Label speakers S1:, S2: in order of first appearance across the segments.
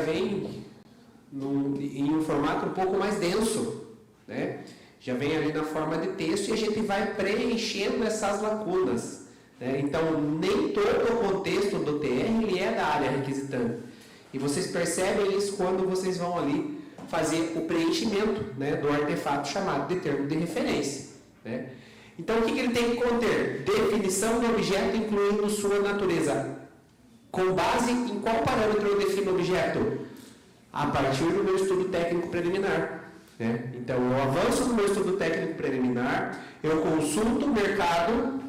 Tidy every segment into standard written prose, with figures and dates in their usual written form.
S1: vem em um formato um pouco mais denso, né? Já vem ali na forma de texto e a gente vai preenchendo essas lacunas, né? Então, nem todo o contexto do TR ele é da área requisitante. E vocês percebem isso quando vocês vão ali fazer o preenchimento, né, do artefato chamado de termo de referência, né? Então, o que ele tem que conter? Definição do objeto, incluindo sua natureza. Com base em qual parâmetro eu defino o objeto? A partir do meu estudo técnico preliminar, né? Então, eu avanço no meu estudo técnico preliminar, eu consulto o mercado,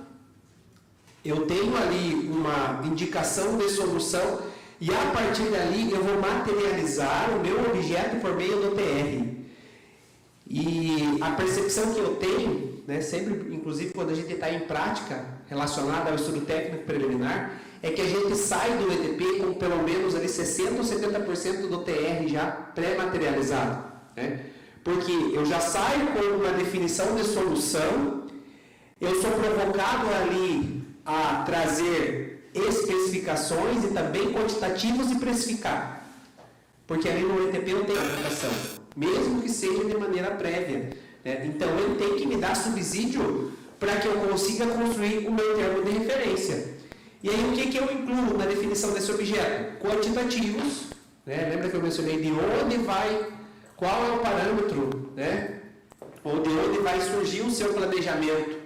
S1: eu tenho ali uma indicação de solução e a partir dali eu vou materializar o meu objeto por meio do TR. E a percepção que eu tenho, né, sempre, inclusive quando a gente está em prática relacionada ao estudo técnico preliminar, é que a gente sai do ETP com pelo menos ali 60% ou 70% do TR já pré-materializado, né? Porque eu já saio com uma definição de solução, eu sou provocado ali a trazer especificações e também quantitativos e precificar. Porque ali no ETP eu tenho aplicação, mesmo que seja de maneira prévia, né? Então ele tem que me dar subsídio para que eu consiga construir o meu termo de referência. E aí o que eu incluo na definição desse objeto? Quantitativos, né? Lembra que eu mencionei de onde vai, qual é o parâmetro, né? Ou de onde vai surgir o seu planejamento,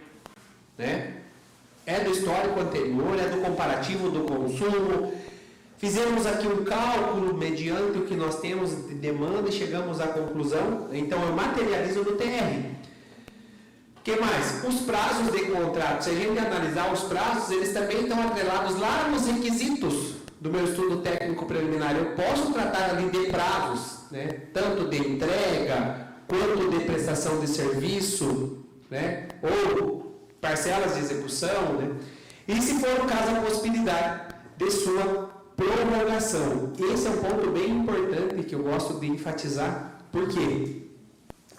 S1: né? É do histórico anterior, é do comparativo do consumo. Fizemos aqui um cálculo mediante o que nós temos de demanda e chegamos à conclusão. Então eu materializo no TR. O que mais? Os prazos de contrato. Se a gente analisar os prazos, eles também estão atrelados lá nos requisitos do meu estudo técnico preliminar. Eu posso tratar ali de prazos, né? Tanto de entrega, quanto de prestação de serviço, né? Ou parcelas de execução, né? E se for o caso, a possibilidade de sua prorrogação. Esse é um ponto bem importante que eu gosto de enfatizar. Por quê?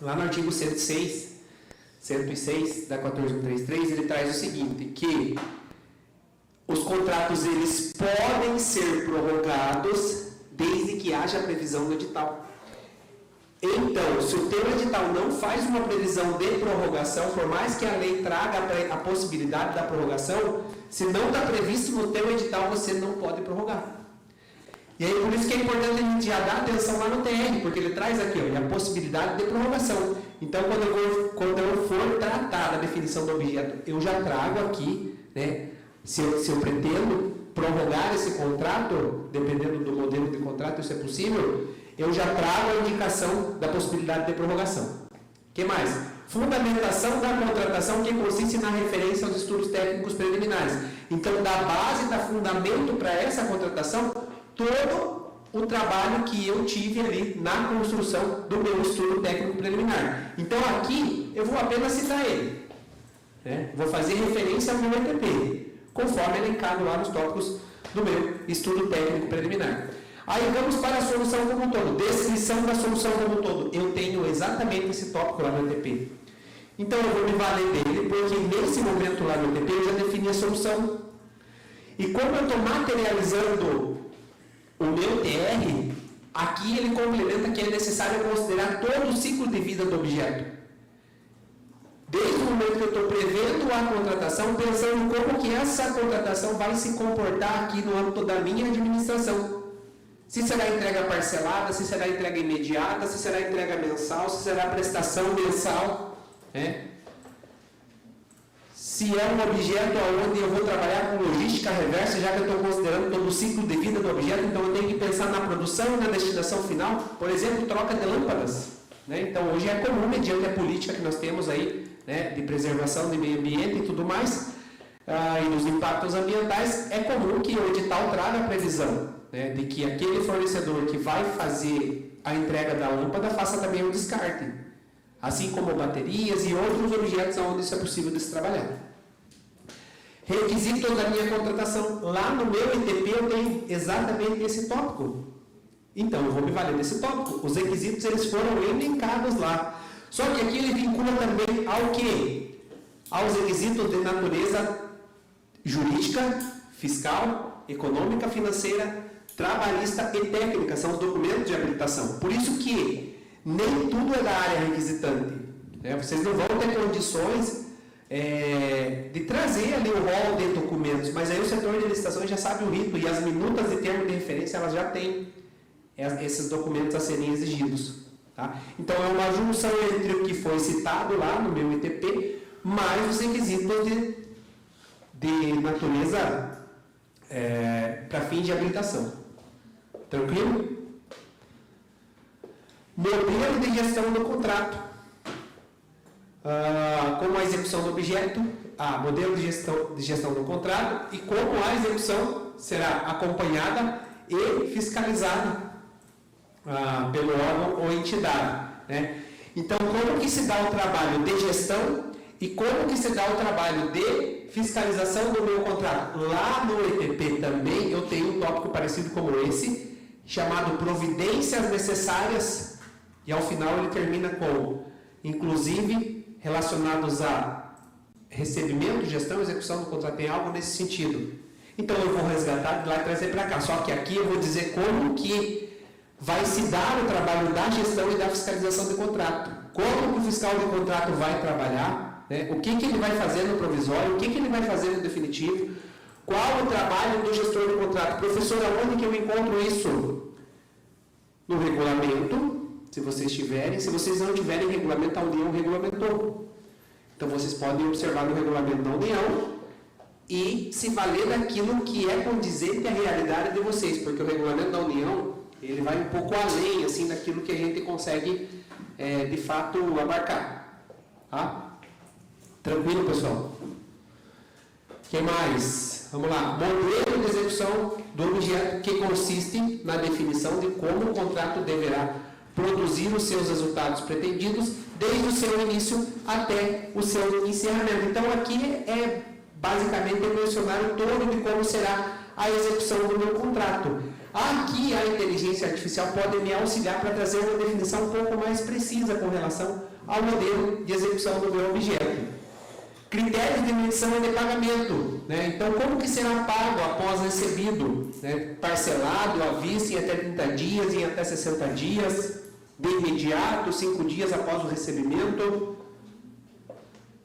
S1: Lá no artigo 106 da 14133, ele traz o seguinte, que os contratos eles podem ser prorrogados desde que haja previsão no edital. Então, se o teu edital não faz uma previsão de prorrogação, por mais que a lei traga a possibilidade da prorrogação, se não está previsto no teu edital, você não pode prorrogar. E aí, por isso que é importante a gente já dar atenção lá no TR, porque ele traz aqui ó, a possibilidade de prorrogação. Então, quando eu for tratar da definição do objeto, eu já trago aqui, né, se eu pretendo prorrogar esse contrato, dependendo do modelo de contrato, isso é possível, eu já trago a indicação da possibilidade de prorrogação. O que mais? Fundamentação da contratação que consiste na referência aos estudos técnicos preliminares. Então, da base, da fundamento para essa contratação, todo o trabalho que eu tive ali na construção do meu estudo técnico preliminar. Então, aqui, eu vou apenas citar ele, né? Vou fazer referência ao meu ETP, conforme elencado lá nos tópicos do meu estudo técnico preliminar. Aí vamos para a solução como um todo, descrição da solução como um todo. Eu tenho exatamente esse tópico lá no ETP. Então eu vou me valer dele, porque nesse momento lá no ETP eu já defini a solução. E como eu estou materializando o meu TR, aqui ele complementa que é necessário considerar todo o ciclo de vida do objeto. Desde o momento que eu estou prevendo a contratação, pensando como que essa contratação vai se comportar aqui no âmbito da minha administração. Se será entrega parcelada, se será entrega imediata, se será entrega mensal, se será prestação mensal, né? Se é um objeto onde eu vou trabalhar com logística reversa, já que eu estou considerando todo o ciclo de vida do objeto, então eu tenho que pensar na produção e na destinação final, por exemplo, troca de lâmpadas, né? Então hoje é comum, mediante a política que nós temos aí, né, de preservação do meio ambiente e tudo mais, e dos impactos ambientais, é comum que o edital traga a previsão, né, de que aquele fornecedor que vai fazer a entrega da lâmpada faça também o descarte, assim como baterias e outros objetos onde isso é possível de se trabalhar. Requisitos da minha contratação. Lá no meu ITP eu tenho exatamente esse tópico. Então eu vou me valer desse tópico. Os requisitos eles foram elencados lá. Só que aqui ele vincula também ao quê? Aos requisitos de natureza jurídica, fiscal, econômica, financeira, trabalhista e técnica, são os documentos de habilitação. Por isso que nem tudo é da área requisitante. Né? Vocês não vão ter condições de trazer ali o rol de documentos, mas aí o setor de licitações já sabe o rito e as minutas de termo de referência elas já têm esses documentos a serem exigidos. Tá? Então é uma junção entre o que foi citado lá no meu ITP, mais os requisitos de natureza para fins de habilitação. Tranquilo? Modelo de gestão do contrato. Como a execução do objeto, modelo de gestão do contrato e como a execução será acompanhada e fiscalizada pelo órgão ou entidade. Né? Então, como que se dá o trabalho de gestão e como que se dá o trabalho de fiscalização do meu contrato? Lá no ETP também eu tenho um tópico parecido como esse, chamado providências necessárias, e ao final ele termina com, inclusive, relacionados a recebimento, gestão e execução do contrato, tem algo nesse sentido. Então eu vou resgatar de lá e trazer para cá, só que aqui eu vou dizer como que vai se dar o trabalho da gestão e da fiscalização do contrato. Como que o fiscal de contrato vai trabalhar, né? O que ele vai fazer no provisório, o que ele vai fazer no definitivo, qual o trabalho do gestor de contrato. Professor, aonde que eu encontro isso? No regulamento. Se vocês tiverem, se vocês não tiverem regulamento, a União regulamentou. Então vocês podem observar no regulamento da União e se valer daquilo que é condizente à realidade de vocês, porque o regulamento da União, ele vai um pouco além assim daquilo que a gente consegue de fato abarcar. Tá? Tranquilo, pessoal? O que mais? Vamos lá. Modelo de execução do objeto, que consiste na definição de como o contrato deverá produzir os seus resultados pretendidos desde o seu início até o seu encerramento. Então aqui basicamente mencionar o todo de como será a execução do meu contrato. Aqui a inteligência artificial pode me auxiliar para trazer uma definição um pouco mais precisa com relação ao modelo de execução do meu objeto. Critérios de medição e de pagamento. Né? Então, como que será pago após recebido? Né? Parcelado, à vista, em até 30 dias, em até 60 dias, de imediato, 5 dias após o recebimento. O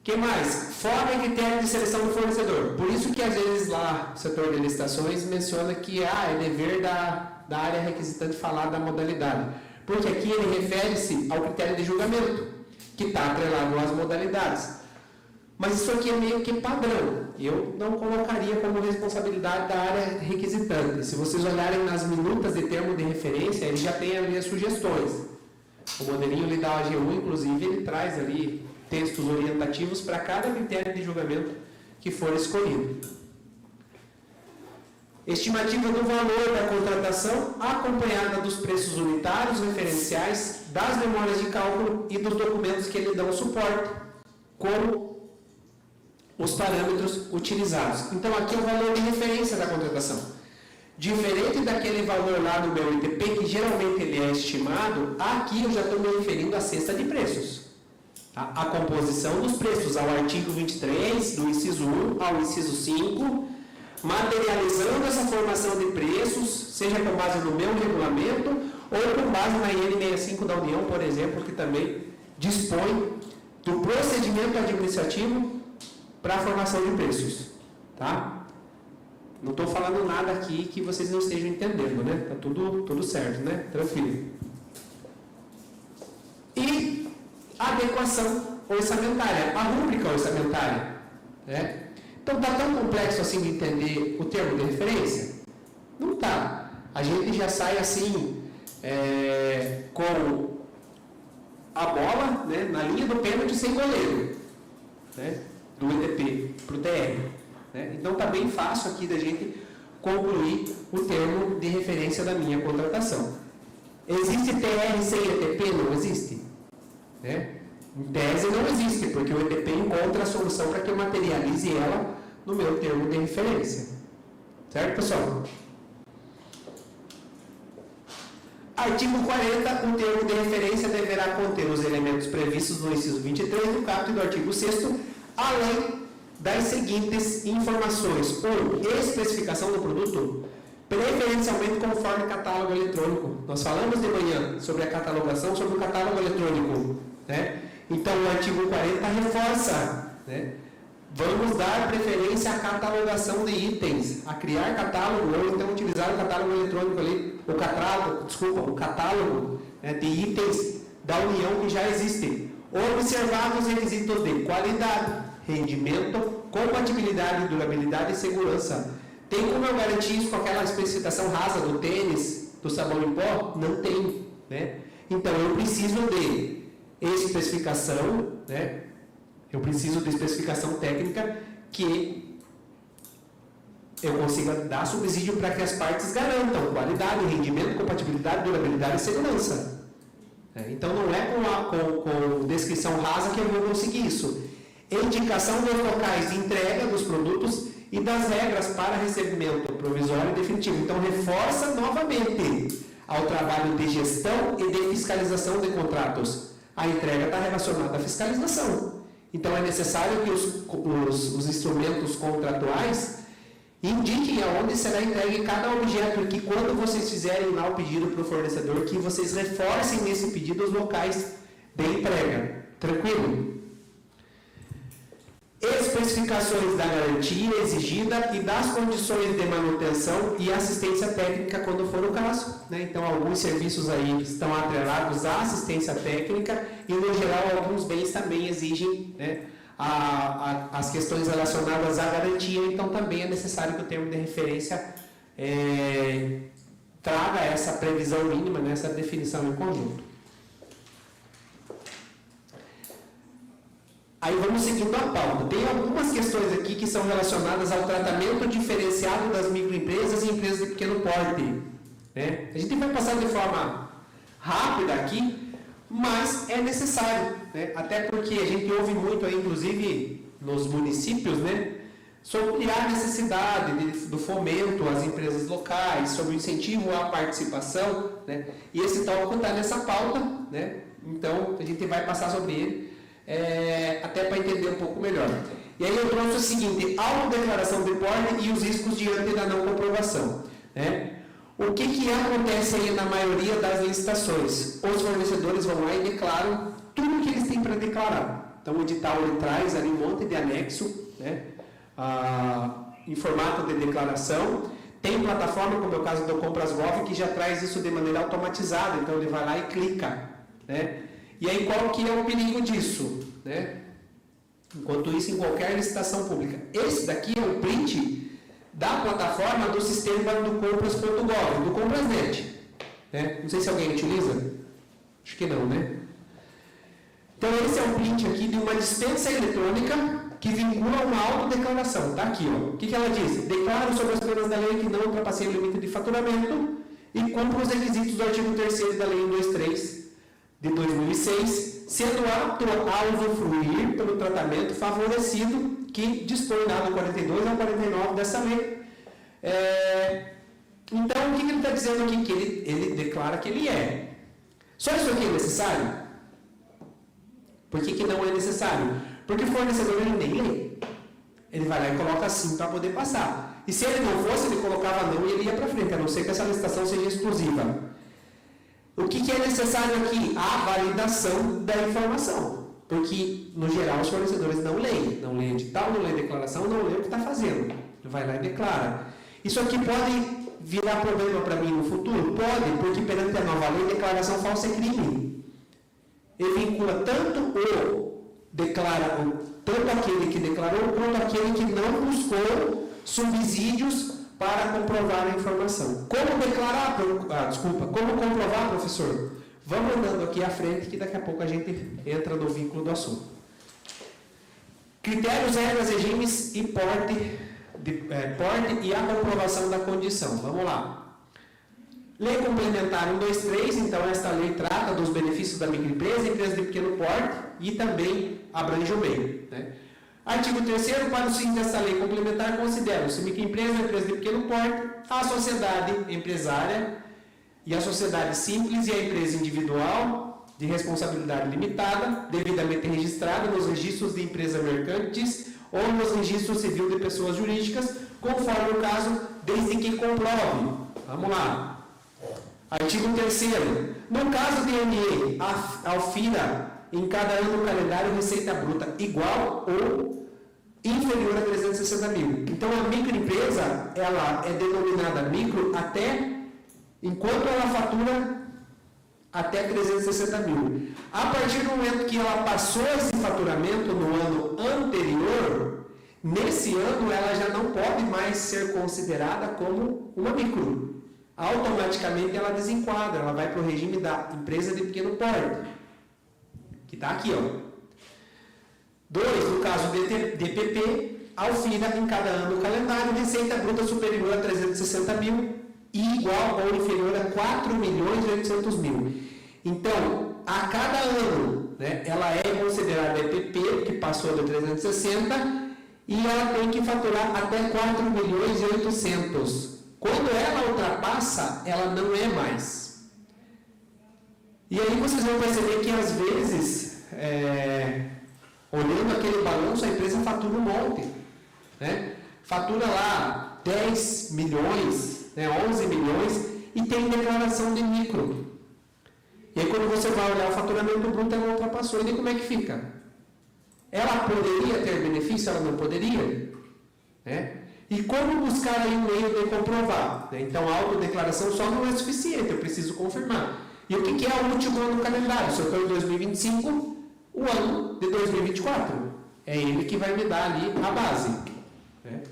S1: que mais? Forma e critério de seleção do fornecedor. Por isso que, às vezes, lá o setor de licitações menciona que é dever da área requisitante falar da modalidade. Porque aqui ele refere-se ao critério de julgamento, que está atrelado às modalidades. Mas isso aqui é meio que padrão. Eu não colocaria como responsabilidade da área requisitante. Se vocês olharem nas minutas de termo de referência, ele já tem ali as sugestões. O modelinho ali da AGU, inclusive, ele traz ali textos orientativos para cada critério de julgamento que for escolhido. Estimativa do valor da contratação, acompanhada dos preços unitários, referenciais, das memórias de cálculo e dos documentos que lhe dão suporte, como os parâmetros utilizados. Então, aqui é o valor de referência da contratação. Diferente daquele valor lá do meu ITP, que geralmente ele é estimado, aqui eu já estou me referindo à cesta de preços. A composição dos preços, ao artigo 23, do inciso 1 ao inciso 5, materializando essa formação de preços, seja com base no meu regulamento, ou com base na IN 65 da União, por exemplo, que também dispõe do procedimento administrativo para a formação de preços, tá? Não estou falando nada aqui que vocês não estejam entendendo, né? Tá tudo certo, né? Tranquilo. E adequação orçamentária, a rúbrica orçamentária, né? Então está tão complexo assim de entender o termo de referência? Não está. A gente já sai assim com a bola, né, na linha do pênalti sem goleiro, né? Do ETP para o TR. Né? Então está bem fácil aqui da gente concluir o termo de referência da minha contratação. Existe TR sem ETP? Não existe. Né? Em tese não existe, porque o ETP encontra a solução para que eu materialize ela no meu termo de referência. Certo, pessoal? Artigo 40, o termo de referência deverá conter os elementos previstos no inciso 23 do caput do artigo 6º, além das seguintes informações. 1. Especificação do produto. preferencialmente conforme catálogo eletrônico. Nós falamos de manhã sobre a catalogação, sobre o catálogo eletrônico, né? Então, o artigo 40 reforça, né? Vamos dar preferência à catalogação de itens, a criar catálogo, ou então utilizar o catálogo eletrônico ali, o catálogo, né, de itens da União que já existem. Observar os requisitos de qualidade, rendimento, compatibilidade, durabilidade e segurança. Tem como eu garantir isso com aquela especificação rasa do tênis, do sabão em pó? Não tem, né? Então, eu preciso de especificação, né? Eu preciso de especificação técnica que eu consiga dar subsídio para que as partes garantam qualidade, rendimento, compatibilidade, durabilidade e segurança. Então, não é com descrição rasa que eu vou conseguir isso. Indicação dos locais de entrega dos produtos e das regras para recebimento provisório e definitivo. Então, reforça novamente ao trabalho de gestão e de fiscalização de contratos. A entrega está relacionada à fiscalização. Então, é necessário que os instrumentos contratuais indiquem aonde será entregue cada objeto e que quando vocês fizerem lá o pedido para o fornecedor, que vocês reforcem nesse pedido os locais de entrega. Tranquilo? Especificações da garantia exigida e das condições de manutenção e assistência técnica quando for o caso, né? Então, alguns serviços aí estão atrelados à assistência técnica e, no geral, alguns bens também exigem, né, as questões relacionadas à garantia. Então, também é necessário que o termo de referência traga essa previsão mínima, né, essa definição em conjunto. Aí vamos seguindo a pauta. Tem algumas questões aqui que são relacionadas ao tratamento diferenciado das microempresas e empresas de pequeno porte, né? A gente vai passar de forma rápida aqui, mas é necessário, né? Até porque a gente ouve muito aí, inclusive nos municípios, né, sobre a necessidade do fomento às empresas locais, sobre o incentivo à participação, né? E esse tópico está nessa pauta, né? Então a gente vai passar sobre ele. Até para entender um pouco melhor. E aí eu trouxe o seguinte: autodeclaração de porte e os riscos diante da não comprovação, né? O que acontece aí na maioria das licitações? Os fornecedores vão lá e declaram tudo que eles têm para declarar. Então o edital ele traz ali um monte de anexo, né? Em formato de declaração. Tem plataforma, como é o caso do Compras.gov, que já traz isso de maneira automatizada. Então ele vai lá e clica, né? E aí, qual que é o perigo disso, né? Enquanto isso, em qualquer licitação pública. Esse daqui é um print da plataforma do sistema do Compras.gov, do Comprasnet, né? Não sei se alguém utiliza. Acho que não, né? Então, esse é um print aqui de uma dispensa eletrônica que vincula uma autodeclaração. Está aqui, ó. O que ela diz? Declaro sobre as penas da lei que não ultrapassei o limite de faturamento e cumpro os requisitos do artigo 3º da Lei 123 de 2006, sendo apto a usufruir pelo tratamento favorecido que dispõe lá do 42 ao 49 dessa lei. Então, o que ele está dizendo aqui? Que ele declara que ele é. Só isso aqui é necessário? Por que não é necessário? Porque o fornecedor ele nem lê. Ele vai lá e coloca assim para poder passar. E se ele não fosse, ele colocava não e ele ia para frente, a não ser que essa licitação seja exclusiva. O que é necessário aqui? A validação da informação. Porque, no geral, os fornecedores não leem. Não leem edital, não leem declaração, não leem o que está fazendo. Ele vai lá e declara. Isso aqui pode virar problema para mim no futuro? Pode, porque perante a nova lei, declaração falsa é crime. Ele vincula tanto aquele que declarou, quanto aquele que não buscou subsídios para comprovar a informação. Como declarar? Como comprovar, professor? Vamos andando aqui à frente que daqui a pouco a gente entra no vínculo do assunto. Critérios, regras, regimes e porte e a comprovação da condição. Vamos lá. Lei Complementar 123, então esta lei trata dos benefícios da microempresa, empresa de pequeno porte e também abrange o meio, né? Artigo 3º, para os fins dessa lei complementar, consideram-se microempresa, empresa de pequeno porte, a sociedade empresária e a sociedade simples e a empresa individual de responsabilidade limitada, devidamente registrada nos registros de empresas mercantes ou nos registros civil de pessoas jurídicas, conforme o caso, desde que comprove. Vamos lá. Artigo 3º. No caso de ME, Alfira, em cada ano o calendário receita bruta igual ou inferior a 360 mil. Então, a microempresa, ela é denominada micro até, enquanto ela fatura até 360 mil. A partir do momento que ela passou esse faturamento no ano anterior, nesse ano ela já não pode mais ser considerada como uma micro. Automaticamente ela desenquadra, ela vai para o regime da empresa de pequeno porte, que está aqui, ó. 2, no caso de DPP, Alfira, em cada ano o calendário, receita bruta superior a 360 mil e igual ou inferior a 4.800.000. Então, a cada ano, né, ela é considerada DPP, que passou de 360, e ela tem que faturar até 4.800.000. Quando ela ultrapassa, ela não é mais. E aí vocês vão perceber que às vezes, olhando aquele balanço, a empresa fatura um monte, né? Fatura lá 10 milhões, né, 11 milhões e tem declaração de micro. E aí quando você vai olhar o faturamento bruto, ela ultrapassou. E daí como é que fica? Ela poderia ter benefício? Ela não poderia? Né? E como buscar aí um meio de comprovar? Né? Então, a autodeclaração só não é suficiente, eu preciso confirmar. E o que é o último ano do calendário? Se eu estou em 2025, o ano de 2024. É ele que vai me dar ali a base. Né?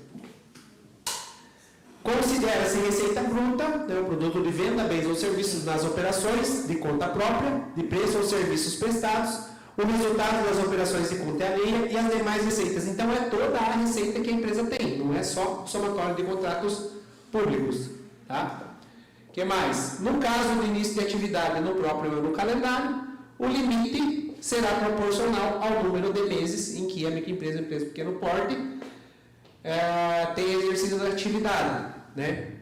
S1: Considera-se receita bruta, né, o produto de venda, bens ou serviços nas operações de conta própria, de preço ou serviços prestados, o resultado das operações de conta alheia e as demais receitas. Então, é toda a receita que a empresa tem, não é só o somatório de contratos públicos. Tá? O que mais? No caso do início de atividade no próprio ano calendário, o limite será proporcional ao número de meses em que a microempresa, empresa de pequeno porte, tem exercício da atividade. Né?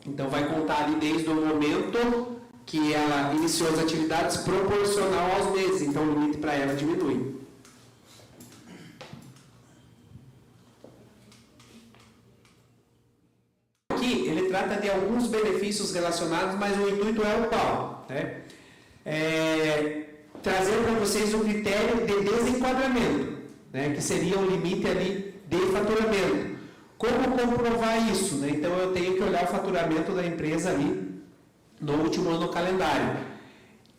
S1: Então, vai contar ali desde o momento que ela iniciou as atividades proporcional aos meses, então o limite para ela diminui. Aqui ele trata de alguns benefícios relacionados, mas o intuito é o qual? Né? Trazer para vocês o critério de desenquadramento, né? Que seria o limite ali de faturamento. Como comprovar isso? Né? Então eu tenho que olhar o faturamento da empresa ali no último ano do calendário.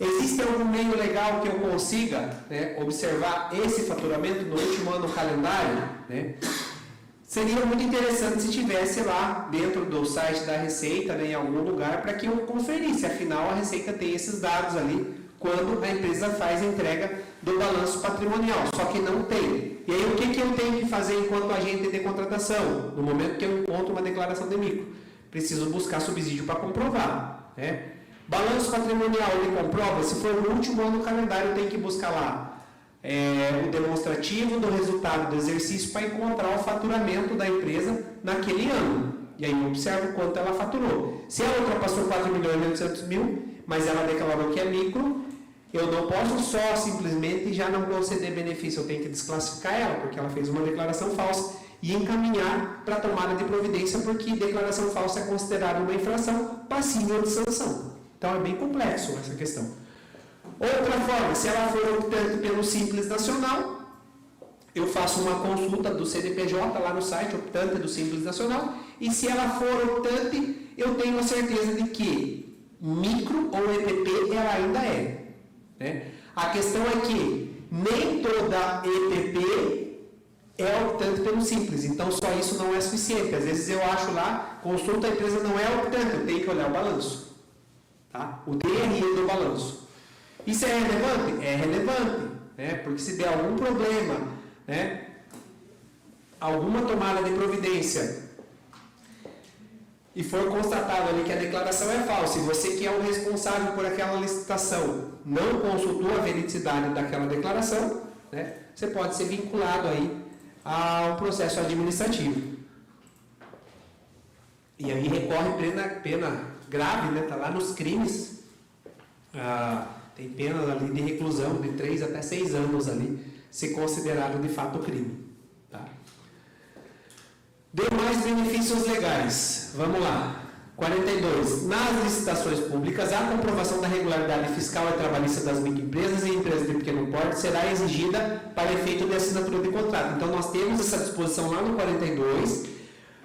S1: Existe algum meio legal que eu consiga, né, observar esse faturamento no último ano do calendário? Né? Seria muito interessante se tivesse lá dentro do site da Receita, né, em algum lugar, para que eu conferisse. Afinal, a Receita tem esses dados ali quando a empresa faz a entrega do balanço patrimonial, só que não tem. E aí o que eu tenho que fazer enquanto agente de contratação? No momento que eu encontro uma declaração de micro, preciso buscar subsídio para comprovar. Né? Balanço patrimonial ele comprova, se for no último ano do calendário, tem que buscar lá o demonstrativo do resultado do exercício para encontrar o faturamento da empresa naquele ano. E aí eu observo quanto ela faturou. Se ela ultrapassou 4.800.000, mas ela declarou que é micro, eu não posso só simplesmente já não conceder benefício, eu tenho que desclassificar ela, porque ela fez uma declaração falsa, e encaminhar para a tomada de providência, porque declaração falsa é considerada uma infração passível de sanção. Então é bem complexo essa questão. Outra forma, se ela for optante pelo Simples Nacional, eu faço uma consulta do CNPJ lá no site, optante do Simples Nacional, e se ela for optante, eu tenho a certeza de que micro ou EPP ela ainda é. Né? A questão é que nem toda EPP é optante pelo Simples, então só isso não é suficiente. Às vezes eu acho lá, consulta a empresa não é optante, eu tenho que olhar o balanço. Tá? O DRI do balanço. Isso é relevante? É relevante, né? Porque se der algum problema, né? Alguma tomada de providência e for constatado ali que a declaração é falsa, e você que é o responsável por aquela licitação não consultou a veridicidade daquela declaração, né? Você pode ser vinculado aí a um processo administrativo. E aí recorre pena grave, né? Está lá nos crimes. Tem pena ali de reclusão de 3 até 6 anos ali, se considerado de fato crime. Tá? Demais benefícios legais. Vamos lá. 42. Nas licitações públicas, a comprovação da regularidade fiscal e trabalhista das microempresas e empresas de pequeno porte será exigida para efeito de assinatura de contrato. Então, nós temos essa disposição lá no 42,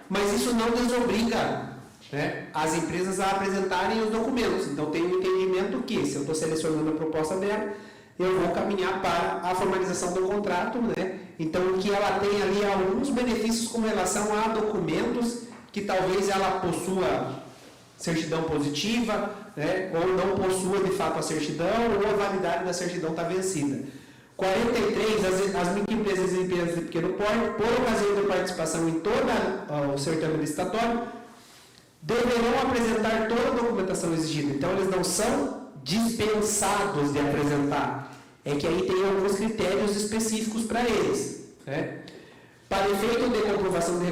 S1: mas isso não desobriga, né, as empresas a apresentarem os documentos. Então, tem um entendimento que, se eu estou selecionando a proposta dela, eu vou caminhar para a formalização do contrato, né? Então, que ela tem ali alguns benefícios com relação a documentos que talvez ela possua certidão positiva, né? Ou não possua de fato a certidão, ou a validade da certidão está vencida. 43, as microempresas e empresas de pequeno porte, por ocasião de participação em todo o certame licitatório, deverão apresentar toda a documentação exigida. Então, eles não são dispensados de apresentar. É que aí tem alguns critérios específicos para eles, né? Para efeito de comprovação de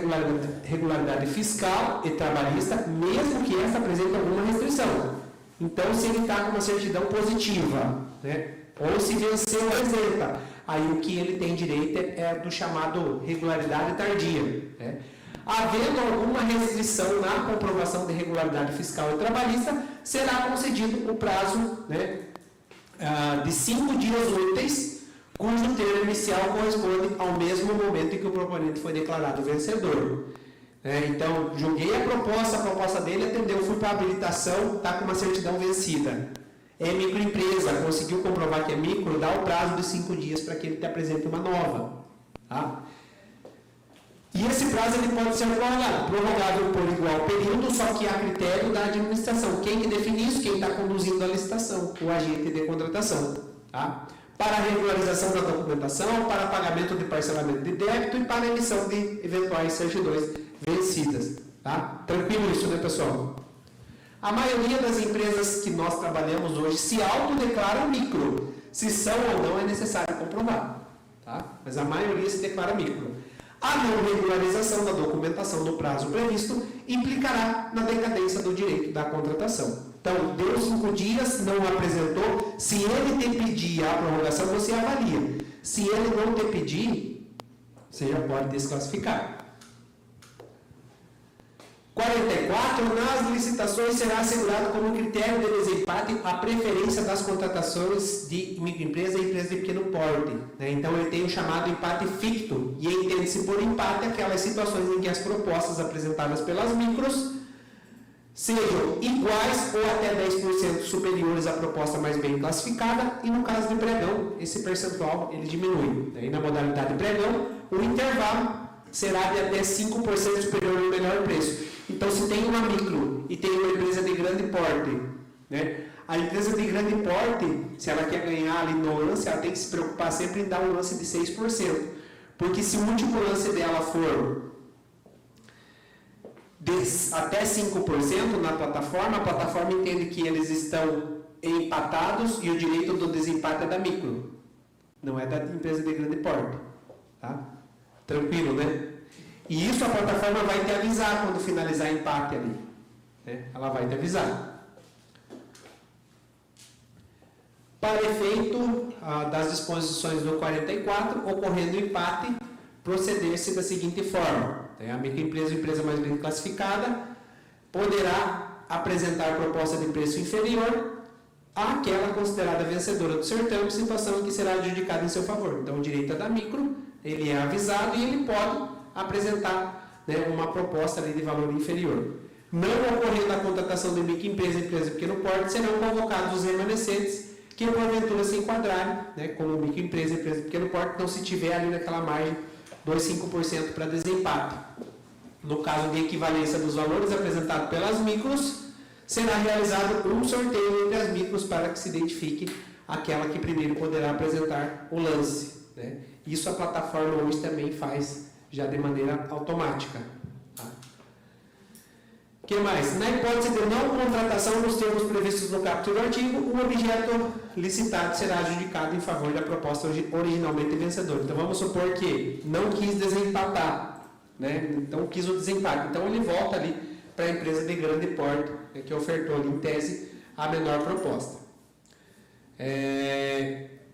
S1: regularidade fiscal e trabalhista, mesmo que esta apresente alguma restrição. Então, se ele está com uma certidão positiva, né, ou se venceu a apresenta, aí o que ele tem direito é do chamado regularidade tardia, né? Havendo alguma restrição na comprovação de regularidade fiscal e trabalhista, será concedido o prazo, né, de 5 dias úteis, cujo termo inicial corresponde ao mesmo momento em que o proponente foi declarado vencedor. Então, julguei a proposta dele atendeu, fui para a habilitação, está com uma certidão vencida. É microempresa, conseguiu comprovar que é micro, dá o prazo de 5 dias para que ele te apresente uma nova. Tá? E esse prazo ele pode ser prorrogável por igual período, só que há critério da administração. Quem que define isso? Quem está conduzindo a licitação, o agente de contratação. Tá? Para a regularização da documentação, para pagamento de parcelamento de débito e para a emissão de eventuais certidões vencidas. Tá? Tranquilo isso, né, pessoal? A maioria das empresas que nós trabalhamos hoje se autodeclaram micro. Se são ou não é necessário comprovar. Tá? Mas a maioria se declara micro. A não regularização da documentação no prazo previsto implicará na decadência do direito da contratação. Então, deu 5 dias, não apresentou. Se ele te pedir a prorrogação, você avalia. Se ele não te pedir, você já pode desclassificar. 44. Nas licitações será assegurado como critério de desempate a preferência das contratações de microempresa e empresa de pequeno porte. Né? Então, ele tem o chamado empate ficto, e entende-se por empate aquelas situações em que as propostas apresentadas pelas micros sejam iguais ou até 10% superiores à proposta mais bem classificada, e no caso de pregão, esse percentual ele diminui. Aí, na modalidade pregão, o intervalo será de até 5% superior ao melhor preço. Então, se tem uma micro e tem uma empresa de grande porte, né? A empresa de grande porte, se ela quer ganhar ali no lance, ela tem que se preocupar sempre em dar um lance de 6%. Porque se o último lance dela for até 5% na plataforma, a plataforma entende que eles estão empatados e o direito do desempate é da micro, não é da empresa de grande porte. Tá? Tranquilo, né? E isso a plataforma vai te avisar quando finalizar empate ali. Né? Ela vai te avisar. Para efeito das disposições do 44, ocorrendo empate, proceder-se da seguinte forma. A microempresa ou empresa mais bem classificada poderá apresentar proposta de preço inferior àquela considerada vencedora do certame, situação em que será adjudicada em seu favor. Então, o direito é da micro, ele é avisado e ele pode apresentar, né, uma proposta ali de valor inferior. Não ocorrendo a contratação de microempresa e empresa de pequeno porte, serão convocados os remanescentes que porventura se enquadrarem, né, como microempresa e empresa de pequeno porte, não se tiver ali naquela margem 2,5% para desempate. No caso de equivalência dos valores apresentados pelas micros, será realizado um sorteio entre as micros para que se identifique aquela que primeiro poderá apresentar o lance. Né? Isso a plataforma hoje também faz já de maneira automática. Tá? O que mais? Na hipótese de não contratação nos termos previstos no caput do artigo, o objeto licitado será adjudicado em favor da proposta originalmente vencedora. Então, vamos supor que não quis desempatar, né? Então, quis o desempate. Então, ele volta ali para a empresa de grande porte, né, que ofertou ali, em tese, a menor proposta.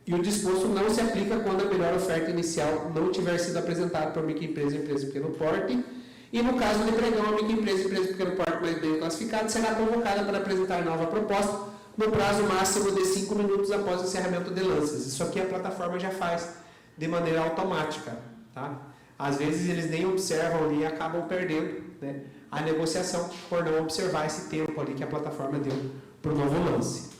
S1: E o disposto não se aplica quando a melhor oferta inicial não tiver sido apresentada por microempresa e empresa de pequeno porte E no caso do pregão, a microempresa e empresa de pequeno porte mais bem classificada será convocada para apresentar nova proposta no prazo máximo de 5 minutos após o encerramento de lances. Isso aqui a plataforma já faz de maneira automática. Tá? Às vezes eles nem observam ali e acabam perdendo, né, a negociação por não observar esse tempo ali que a plataforma deu para o novo lance.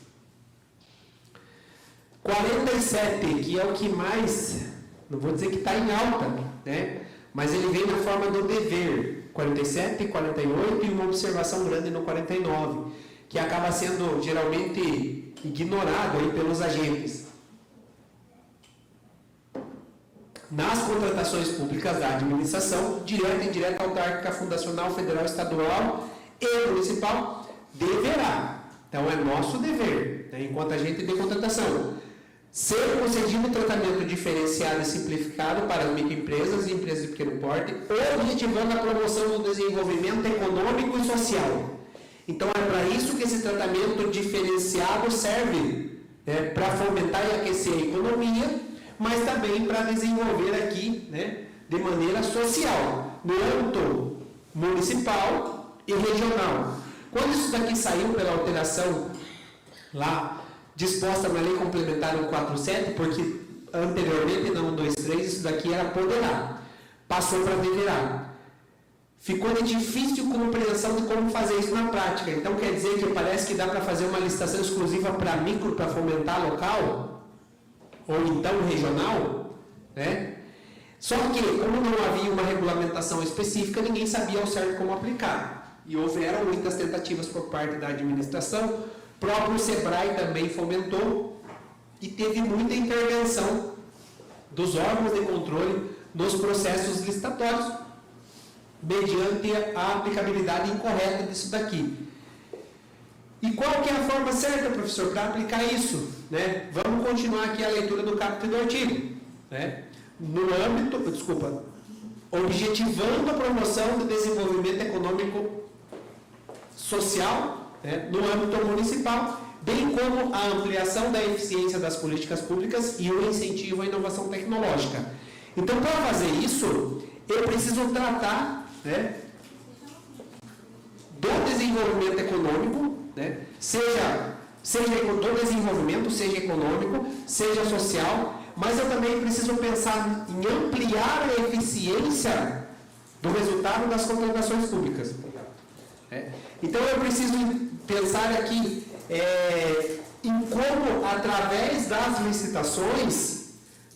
S1: 47, que é o que mais, não vou dizer que está em alta, né? Mas ele vem na forma do dever. 47, 48 e uma observação grande no 49, que acaba sendo geralmente ignorado aí pelos agentes. Nas contratações públicas da administração, direta e indireta, autárquica, fundacional, federal, estadual e municipal, deverá. Então é nosso dever, né, enquanto agente de contratação, ser concedido tratamento diferenciado e simplificado para as microempresas e empresas de pequeno porte, objetivando a promoção do desenvolvimento econômico e social. Então é para isso que esse tratamento diferenciado serve, né, para fomentar e aquecer a economia, mas também para desenvolver aqui, né, de maneira social, no âmbito municipal e regional. Quando isso daqui saiu pela alteração lá disposta na Lei Complementar 147, porque anteriormente na 123 isso daqui era poderá, passou para deverá. Ficou de difícil compreensão de como fazer isso na prática. Então quer dizer que parece que dá para fazer uma licitação exclusiva para micro, para fomentar local, ou então regional, né? Só que, como não havia uma regulamentação específica, ninguém sabia ao certo como aplicar. E houveram muitas tentativas por parte da administração. O próprio SEBRAE também fomentou e teve muita intervenção dos órgãos de controle nos processos licitatórios, mediante a aplicabilidade incorreta disso daqui. E qual que é a forma certa, professor, para aplicar isso? Né? Vamos continuar aqui a leitura do capítulo do artigo. Né? No âmbito, objetivando a promoção do desenvolvimento econômico social, né, no âmbito municipal, bem como a ampliação da eficiência das políticas públicas e o incentivo à inovação tecnológica. Então, para fazer isso, eu preciso tratar, né, do desenvolvimento econômico, né, seja do desenvolvimento, seja econômico, seja social, mas eu também preciso pensar em ampliar a eficiência do resultado das contratações públicas. Então eu preciso pensar aqui em como, através das licitações,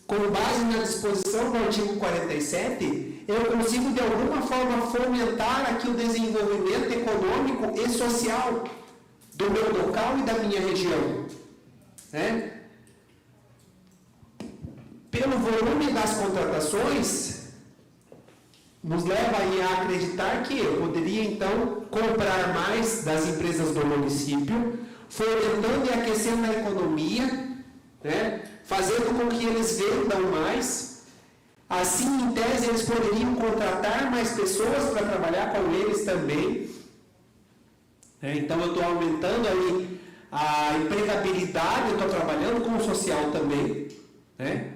S1: com base na disposição do artigo 47, eu consigo de alguma forma fomentar aqui o desenvolvimento econômico e social do meu local e da minha região. Né? Pelo volume das contratações, nos leva aí a acreditar que eu poderia, então, comprar mais das empresas do município, fomentando e aquecendo a economia, né? Fazendo com que eles vendam mais. Assim, em tese, eles poderiam contratar mais pessoas para trabalhar com eles também. Então, eu estou aumentando aí a empregabilidade, eu estou trabalhando com o social também, né?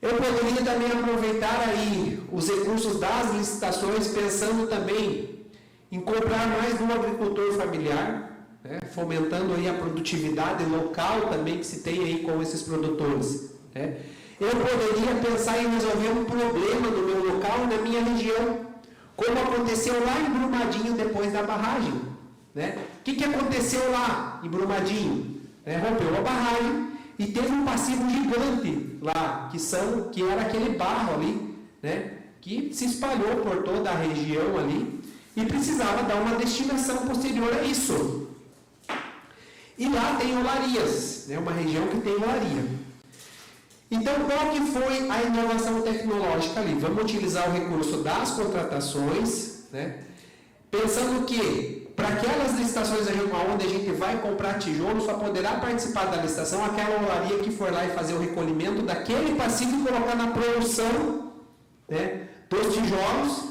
S1: Eu poderia também aproveitar aí os recursos das licitações, pensando também em comprar mais do agricultor familiar, né? Fomentando aí a produtividade local também que se tem aí com esses produtores, né? Eu poderia pensar em resolver um problema no meu local e na minha região, como aconteceu lá em Brumadinho depois da barragem, né? O que aconteceu lá em Brumadinho? Rompeu a barragem e teve um passivo gigante lá, que era aquele barro ali, né? Que se espalhou por toda a região ali e precisava dar uma destinação posterior a isso. E lá tem olarias, né? Uma região que tem olaria. Então, qual que foi a inovação tecnológica ali? Vamos utilizar o recurso das contratações, né? Pensando que, para aquelas licitações onde a gente vai comprar tijolo, só poderá participar da licitação aquela olaria que for lá e fazer o recolhimento daquele passivo e colocar na produção, né, dos tijolos.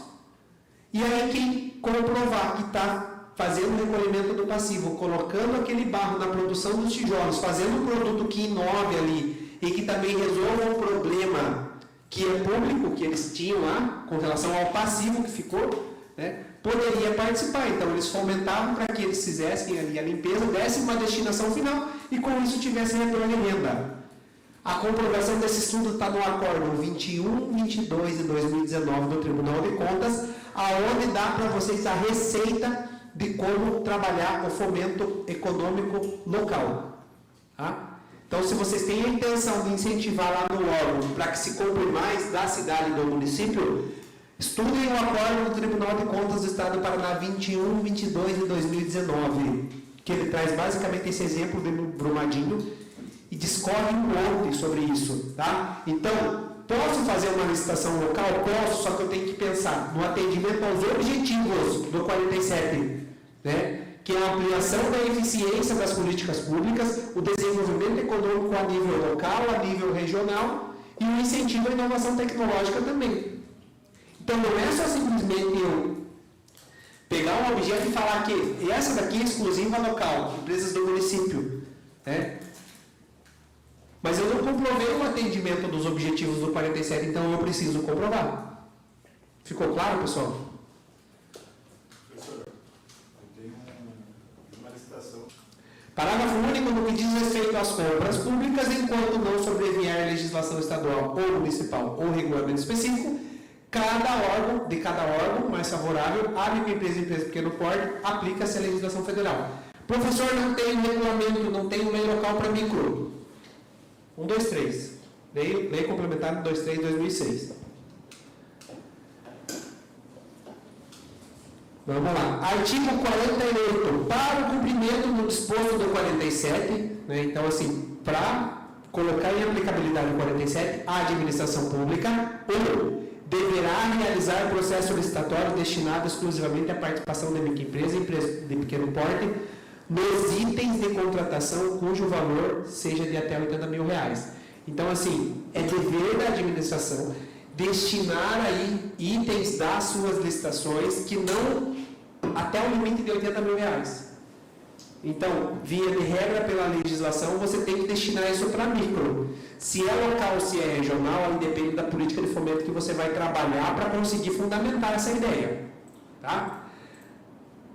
S1: E aí quem comprovar que está fazendo o recolhimento do passivo, colocando aquele barro na produção dos tijolos, fazendo um produto que inove ali e que também resolva um problema que é público, que eles tinham lá, com relação ao passivo que ficou, né, poderia participar. Então, eles fomentavam para que eles fizessem ali a limpeza, dessem uma destinação final e com isso tivessem retorno de renda. A comprovação desse estudo está no acórdão 21, 22 de 2019 do Tribunal de Contas, aonde dá para vocês a receita de como trabalhar o fomento econômico local. Tá? Então, se vocês têm a intenção de incentivar lá no órgão para que se compre mais da cidade e do município, estudem o acórdão do Tribunal de Contas do Estado do Paraná 21, 22 de 2019, que ele traz basicamente esse exemplo de Brumadinho e discorre um monte sobre isso. Tá? Então, posso fazer uma licitação local? Posso, só que eu tenho que pensar no atendimento aos objetivos do 47, né? Que é a ampliação da eficiência das políticas públicas, o desenvolvimento econômico a nível local, a nível regional e o incentivo à inovação tecnológica também. Então, não é só simplesmente eu pegar um objeto e falar que essa daqui é exclusiva local, empresas do município, né? Mas eu não comprovei o atendimento dos objetivos do 47, então eu preciso comprovar. Ficou claro, pessoal? Parágrafo único no que diz respeito às compras públicas, enquanto não sobrevier legislação estadual ou municipal ou regulamento específico, de cada órgão mais favorável à microempresa pequeno porte, aplica-se a legislação federal. Professor, não tem regulamento, não tem lei local para micro. 123. Lei complementar 123/2006. Vamos lá. Artigo 48. Para o cumprimento do disposto do 47, né, então assim, para colocar em aplicabilidade o 47, a administração pública, 1. Deverá realizar processo licitatório destinado exclusivamente à participação da microempresa e empresa de pequeno porte nos itens de contratação cujo valor seja de até R$80 mil. Então, assim, é dever da administração destinar aí itens das suas licitações que não até o limite de R$80 mil. Então, via de regra pela legislação, você tem que destinar isso para micro. Se é local ou se é regional, aí depende da política de fomento que você vai trabalhar para conseguir fundamentar essa ideia. Tá?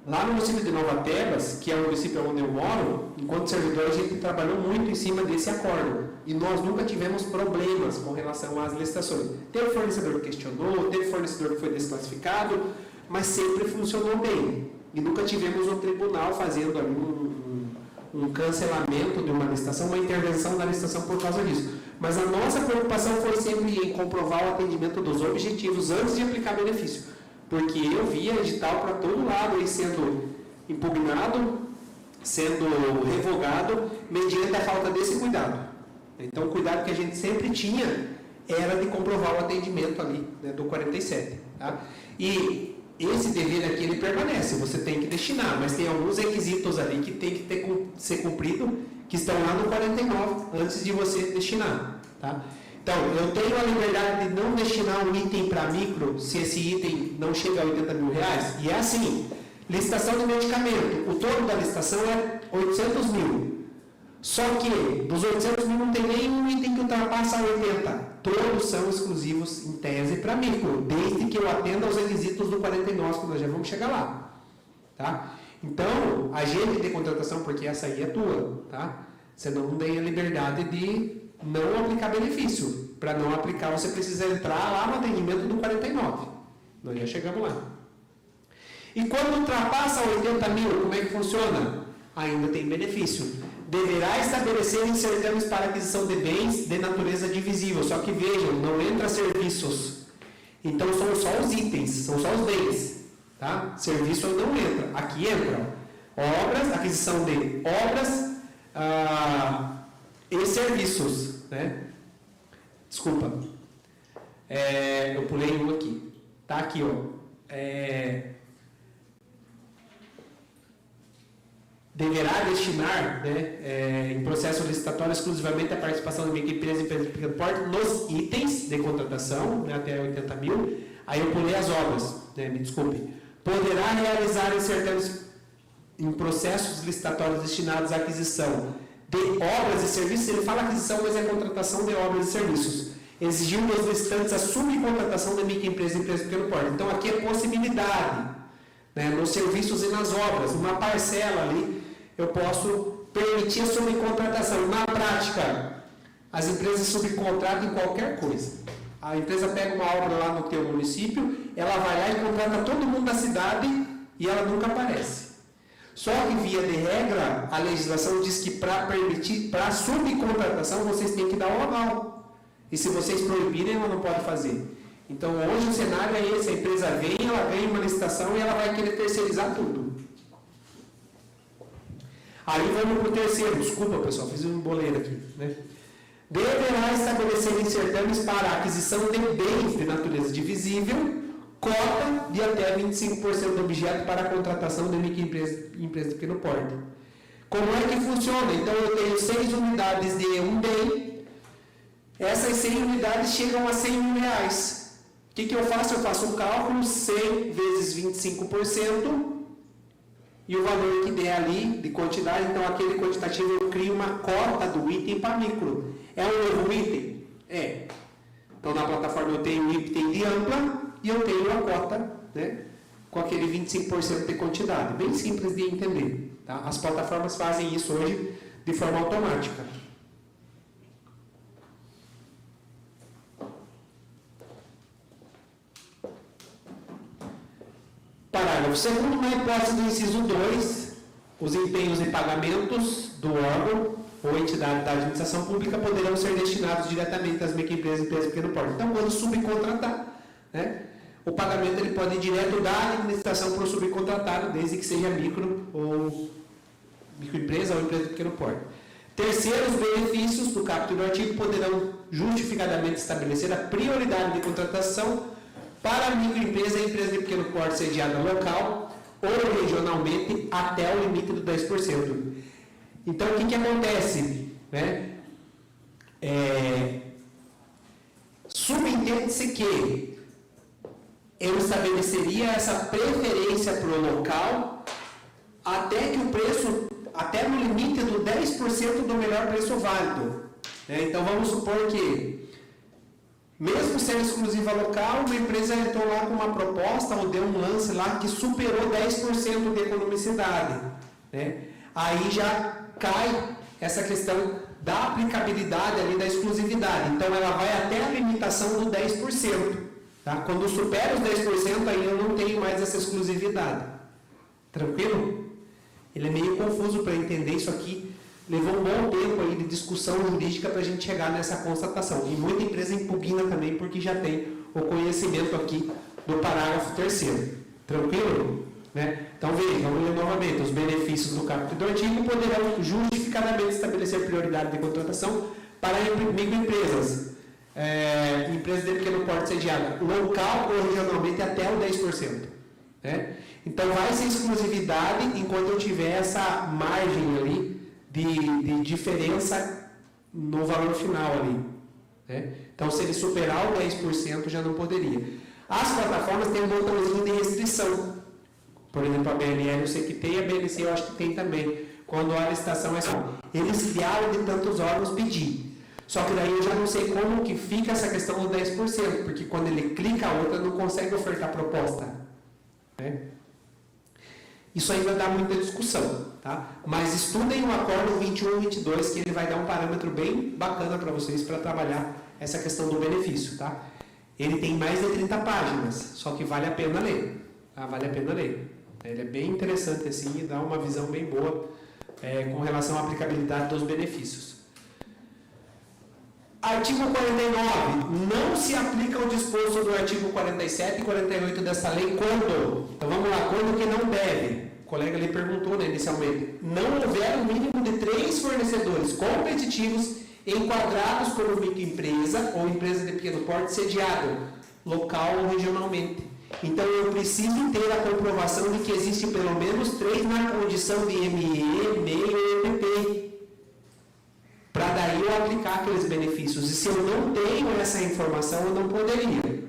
S1: Lá no município de Nova Tebas, que é o município onde eu moro, enquanto servidor, a gente trabalhou muito em cima desse acordo. E nós nunca tivemos problemas com relação às licitações. Teve fornecedor que questionou, teve fornecedor que foi desclassificado, mas sempre funcionou bem. E nunca tivemos um tribunal fazendo ali um cancelamento de uma licitação, uma intervenção da licitação por causa disso. Mas a nossa preocupação foi sempre em comprovar o atendimento dos objetivos antes de aplicar benefício. Porque eu via edital para todo lado aí sendo impugnado, sendo revogado, mediante a falta desse cuidado. Então, o cuidado que a gente sempre tinha era de comprovar o atendimento ali, né, do 47. Tá? E esse dever aqui, ele permanece, você tem que destinar, mas tem alguns requisitos ali que tem que ser cumprido, que estão lá no 49, antes de você destinar. Tá? Então, eu tenho a liberdade de não destinar um item para micro, se esse item não chega a R$80 mil, e é assim, licitação de medicamento, o todo da licitação é 800 mil, só que dos 800 mil não tem nenhum item que ultrapassa 80, todos são exclusivos em tese para micro, desde que eu atenda aos requisitos do 49, que nós já vamos chegar lá. Tá? Então, agente de contratação, porque essa aí é tua, tá? Você não tem a liberdade de não aplicar benefício. Para não aplicar, você precisa entrar lá no atendimento do 49. Nós já chegamos lá. E quando ultrapassa 80 mil, como é que funciona? Ainda tem benefício. Deverá estabelecer em certames para aquisição de bens de natureza divisível. Só que vejam, não entra serviços. Então são só os itens, são só os bens. Tá? Serviço não entra. Aqui entra obras, aquisição de obras e serviços. Né? Desculpa. Eu pulei um aqui. Tá aqui, ó. Deverá destinar, né, em processo licitatório exclusivamente a participação da microempresa e empresa de pequeno porte nos itens de contratação, né, até 80 mil. Aí eu pulei as obras, né, me desculpe. Poderá realizar em certames em processos licitatórios destinados à aquisição de obras e serviços. Ele fala aquisição, mas é contratação de obras e serviços. exigiu dos licitantes a subcontratação da microempresa e empresa de pequeno porte. Então, aqui é possibilidade, né, nos serviços e nas obras, uma parcela ali, eu posso permitir a subcontratação. Na prática, as empresas subcontratam em qualquer coisa. A empresa pega uma obra lá no teu município, ela vai lá e contrata todo mundo da cidade e ela nunca aparece. Só que, via de regra, a legislação diz que para subcontratação, vocês têm que dar o aval. E se vocês proibirem, ela não pode fazer. Então, hoje o cenário é esse, a empresa vem, ela ganha uma licitação e ela vai querer terceirizar tudo. Aí vamos para o terceiro. Desculpa, pessoal, fiz um boleiro aqui, né? Deverá estabelecer em certames para aquisição de bens de natureza divisível, cota de até 25% do objeto para a contratação de microempresa e empresa de pequeno porte. Como é que funciona? Então, eu tenho 6 unidades de um bem, essas 100 unidades chegam a 100 mil reais. O que eu faço? Eu faço um cálculo, 100 vezes 25%, e o valor que der ali de quantidade, então aquele quantitativo eu crio uma cota do item para micro. É um novo item? É. Então na plataforma eu tenho o item de ampla e eu tenho a cota, né, com aquele 25% de quantidade. Bem simples de entender. Tá? As plataformas fazem isso hoje de forma automática. Parágrafo 2º, na hipótese do inciso 2, os empenhos de pagamentos do órgão ou entidade da administração pública poderão ser destinados diretamente às microempresas e empresas de pequeno porte. Então, quando subcontratar, né, o pagamento ele pode ir direto da administração para o subcontratado, desde que seja microempresa ou empresa de pequeno porte. Terceiro, os benefícios do caput do artigo poderão justificadamente estabelecer a prioridade de contratação para a microempresa e empresa de pequeno porte sediada local ou regionalmente até o limite do 10%. Então, o que acontece? Né? Subentende-se que eu estabeleceria essa preferência para o local até que o preço, até no limite do 10% do melhor preço válido. Né? Então, vamos supor que mesmo sendo exclusiva local, uma empresa entrou lá com uma proposta ou deu um lance lá que superou 10% de economicidade. Né? Aí já cai essa questão da aplicabilidade ali da exclusividade. Então ela vai até a limitação do 10%. Tá? Quando supera os 10%, aí eu não tenho mais essa exclusividade. Tranquilo? Ele é meio confuso para entender isso aqui. Levou um bom tempo aí de discussão jurídica para a gente chegar nessa constatação. E muita empresa impugna também porque já tem o conhecimento aqui do parágrafo 3º. Tranquilo? Né? Então, veja, vamos ler novamente. Os benefícios do caput do artigo poderão justificadamente estabelecer prioridade de contratação para microempresas, empresas de pequeno porte sediada local ou regionalmente até o 10%. Né? Então, vai ser exclusividade enquanto eu tiver essa margem ali de diferença no valor final ali. Né? Então, se ele superar o 10%, já não poderia. As plataformas têm um botãozinho de restrição. Por exemplo, a BNL eu sei que tem, a BNC eu acho que tem também. Quando a licitação é só. Eles criaram de tantos órgãos pedir. Só que daí eu já não sei como que fica essa questão do 10%, porque quando ele clica a outra, não consegue ofertar proposta. Né? Isso ainda dá muita discussão, tá? Mas estudem o Acórdão 21 e 22, que ele vai dar um parâmetro bem bacana para vocês para trabalhar essa questão do benefício, tá? Ele tem mais de 30 páginas, só que vale a pena ler, tá? Vale a pena ler. Ele é bem interessante assim e dá uma visão bem boa com relação à aplicabilidade dos benefícios. Artigo 49. Não se aplica o disposto do artigo 47 e 48 desta lei quando? Então vamos lá, quando que não deve? O colega ali perguntou, né, inicialmente. Não houver um mínimo de 3 fornecedores competitivos enquadrados como microempresa ou empresa de pequeno porte sediado, local ou regionalmente. Então eu preciso ter a comprovação de que existe pelo menos 3 na condição de ME, MEI ou EPP. Para daí eu aplicar aqueles benefícios. E se eu não tenho essa informação, eu não poderia.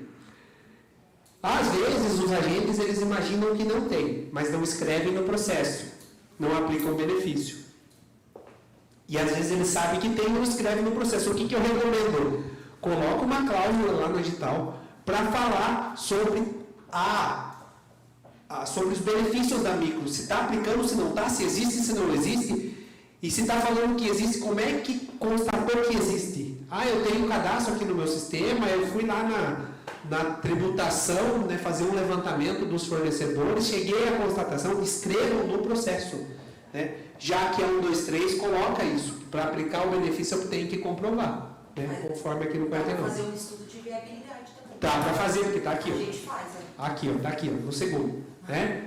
S1: Às vezes, os agentes, eles imaginam que não tem, mas não escrevem no processo. Não aplicam o benefício. E às vezes eles sabem que tem e não escrevem no processo. O que eu recomendo? coloca uma cláusula lá no edital para falar sobre sobre os benefícios da micro, se está aplicando, se não está, se existe, se não existe, e se está falando que existe, como é que constatou que existe? Eu tenho um cadastro aqui no meu sistema, eu fui lá na tributação, né, fazer um levantamento dos fornecedores, cheguei à constatação, escrevam no processo, né? Já que é 1, 2, 3, coloca isso, para aplicar o benefício eu tenho que comprovar, né, conforme aqui no 49.
S2: Dá para fazer um estudo de viabilidade também.
S1: Dá para fazer, porque está aqui.
S2: A gente faz, né?
S1: Aqui, ó, tá aqui, ó, no segundo, né?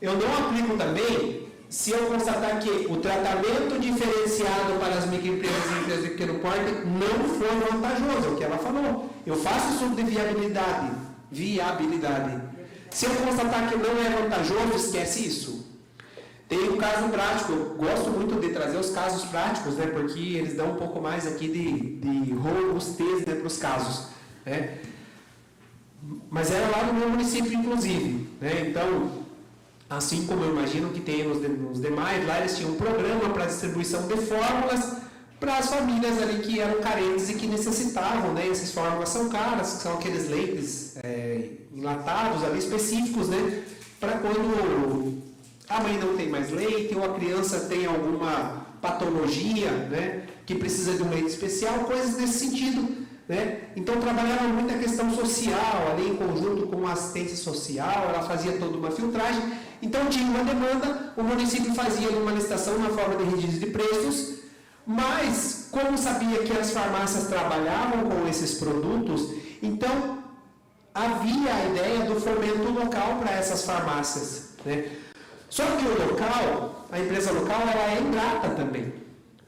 S1: Eu não aplico também se eu constatar que o tratamento diferenciado para as microempresas e empresas de pequeno porte não for vantajoso, é o que ela falou. Eu faço estudo de viabilidade. Se eu constatar que não é vantajoso, esquece isso. Tem um caso prático, eu gosto muito de trazer os casos práticos, né? Porque eles dão um pouco mais aqui de robustez, né, para os casos, né? Mas era lá no meu município, inclusive, né? Então, assim como eu imagino que tem nos demais, lá eles tinham um programa para distribuição de fórmulas para as famílias ali que eram carentes e que necessitavam, né? Essas fórmulas são caras, que são aqueles leites enlatados ali específicos, né? Para quando a mãe não tem mais leite ou a criança tem alguma patologia, né? Que precisa de um leite especial, coisas desse sentido. Né? Então trabalhava muito a questão social, ali em conjunto com a assistência social, ela fazia toda uma filtragem, então tinha uma demanda, o município fazia uma licitação na forma de registro de preços, mas como sabia que as farmácias trabalhavam com esses produtos, então havia a ideia do fomento local para essas farmácias, né? Só que o local, a empresa local, ela é ingrata também.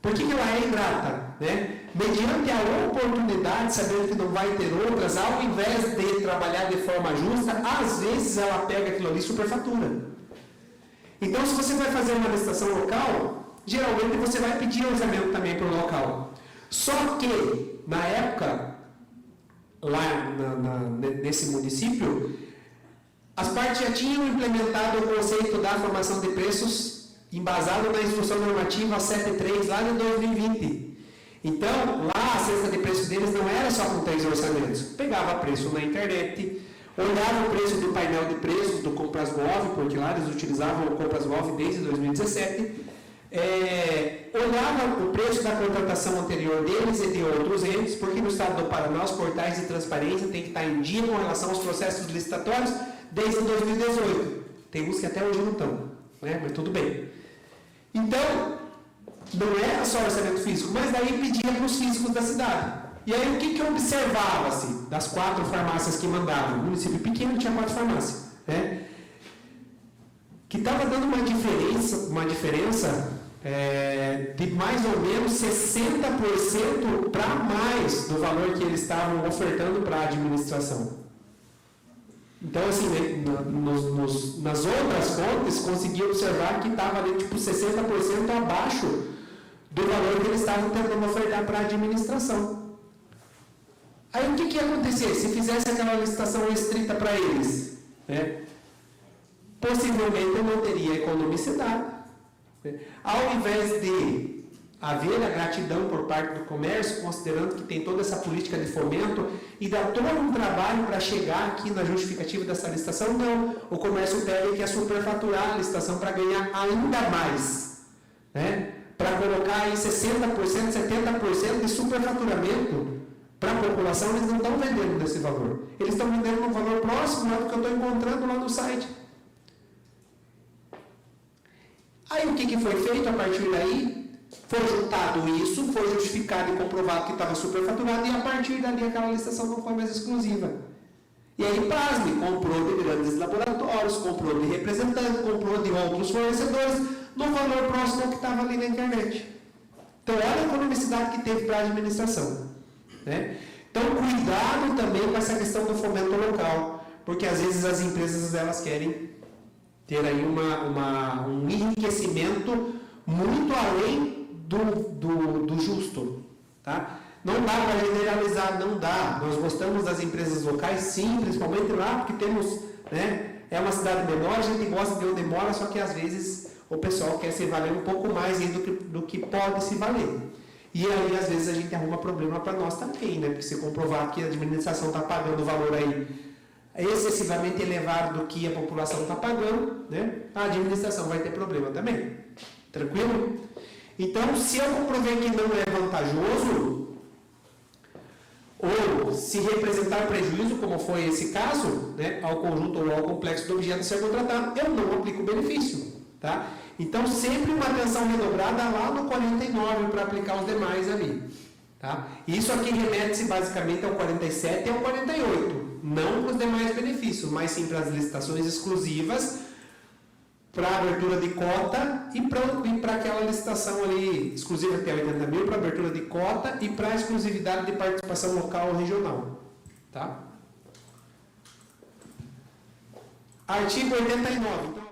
S1: Por que ela é ingrata? Né? Mediante a oportunidade, sabendo que não vai ter outras, ao invés de trabalhar de forma justa, às vezes ela pega aquilo ali e superfatura. Então, se você vai fazer uma licitação local, geralmente você vai pedir orçamento também para o local. Só que, na época, lá nesse município, as partes já tinham implementado o conceito da formação de preços embasado na Instrução Normativa 73, lá de 2020. Então, lá a cesta de preços deles não era só com 3 orçamentos. Pegava preço na internet, olhava o preço do painel de preços do Comprasgov, porque lá eles utilizavam o Comprasgov desde 2017, olhava o preço da contratação anterior deles e de outros entes, porque no estado do Paraná os portais de transparência têm que estar em dia com relação aos processos licitatórios desde 2018. Tem uns que até hoje não estão, né? Mas tudo bem. Então, não era só orçamento físico, mas daí pedia para os físicos da cidade. E aí o que observava-se das 4 farmácias que mandavam? O município pequeno tinha 4 farmácias, né? Que estava dando uma diferença de mais ou menos 60% para mais do valor que eles estavam ofertando para a administração. Então, assim, né, nas outras fontes, consegui observar que estava ali, tipo, 60% abaixo do valor que eles estavam tentando ofertar para a administração. Aí, o que ia acontecer? Se fizesse aquela licitação restrita para eles, né, possivelmente não teria economicidade. Né? Ao invés de haver a gratidão por parte do comércio, considerando que tem toda essa política de fomento e dá todo um trabalho para chegar aqui na justificativa dessa licitação, não. O comércio pede que é superfaturar a licitação para ganhar ainda mais, né? Para colocar aí 60%, 70% de superfaturamento para a população, eles não estão vendendo nesse valor. Eles estão vendendo um valor próximo do que eu estou encontrando lá no site. Aí o que foi feito a partir daí? Foi juntado isso, foi justificado e comprovado que estava superfaturado, e a partir dali aquela licitação não foi mais exclusiva. E aí, pasme, comprou de grandes laboratórios, comprou de representantes, comprou de outros fornecedores, no valor próximo ao que estava ali na internet. Então, olha a economicidade que teve para a administração. Né? Então, cuidado também com essa questão do fomento local, porque às vezes as empresas elas querem ter aí um enriquecimento muito além do justo, tá? Não dá para generalizar, não dá. Nós gostamos das empresas locais, sim, principalmente lá, porque temos, né? É uma cidade menor, a gente gosta de onde mora, só que às vezes o pessoal quer se valer um pouco mais do que pode se valer. E aí, às vezes, a gente arruma problema para nós também, né? Porque se comprovar que a administração está pagando o valor aí excessivamente elevado do que a população está pagando, né? A administração vai ter problema também. Tranquilo? Então, se eu comprovei que não é vantajoso, ou se representar prejuízo, como foi esse caso, né, ao conjunto ou ao complexo do objeto a ser contratado, eu não aplico o benefício. Tá? Então, sempre uma atenção redobrada lá no 49 para aplicar os demais ali. Tá? Isso aqui remete-se basicamente ao 47 e ao 48, não para os demais benefícios, mas sim para as licitações exclusivas, para a abertura de cota e para aquela licitação ali exclusiva até 80 mil, para abertura de cota e para a exclusividade de participação local ou regional. Tá? Artigo 89.